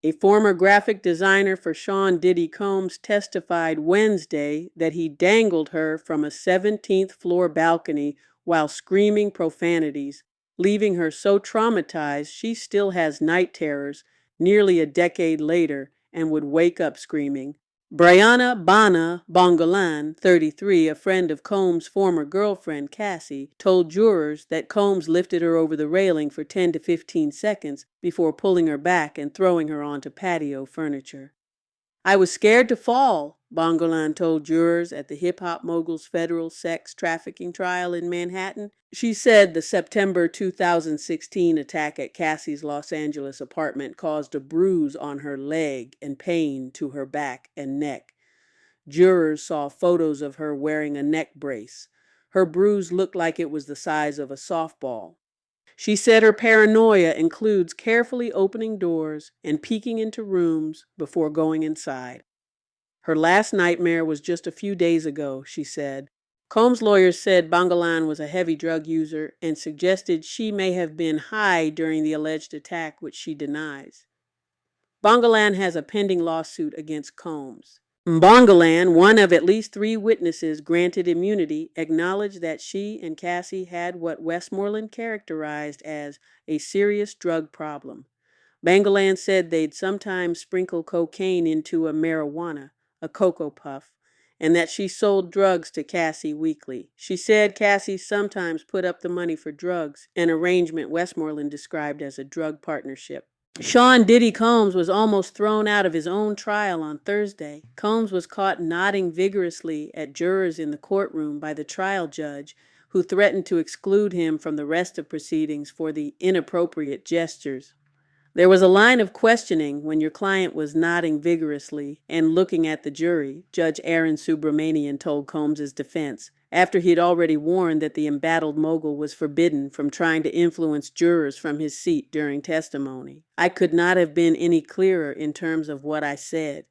A former graphic designer for Sean Diddy Combs testified Wednesday that he dangled her from a 17th floor balcony while screaming profanities, leaving her so traumatized she still has night terrors nearly a decade later and would wake up screaming. Brianna Bana Bongolan, 33, a friend of Combs' former girlfriend, Cassie, told jurors that Combs lifted her over the railing for 10 to 15 seconds before pulling her back and throwing her onto patio furniture. I was scared to fall, Bongolan told jurors at the Hip Hop Moguls federal sex trafficking trial in Manhattan. She said the September 2016 attack at Cassie's Los Angeles apartment caused a bruise on her leg and pain to her back and neck. Jurors saw photos of her wearing a neck brace. Her bruise looked like it was the size of a softball. She said her paranoia includes carefully opening doors and peeking into rooms before going inside. Her last nightmare was just a few days ago, she said. Combs' lawyers said Bongolan was a heavy drug user and suggested she may have been high during the alleged attack, which she denies. Bongolan has a pending lawsuit against Combs. Bongolan, one of at least 3 witnesses granted immunity, acknowledged that she and Cassie had what Westmoreland characterized as a serious drug problem. Bongolan said they'd sometimes sprinkle cocaine into a marijuana, a cocoa puff, and that she sold drugs to Cassie weekly. She said Cassie sometimes put up the money for drugs, an arrangement Westmoreland described as a drug partnership. Sean Diddy Combs was almost thrown out of his own trial on Thursday. Combs was caught nodding vigorously at jurors in the courtroom by the trial judge, who threatened to exclude him from the rest of proceedings for the inappropriate gestures. There was a line of questioning when your client was nodding vigorously and looking at the jury, Judge Aaron Subramanian told Combs' defense, after he'd already warned that the embattled mogul was forbidden from trying to influence jurors from his seat during testimony. I could not have been any clearer in terms of what I said.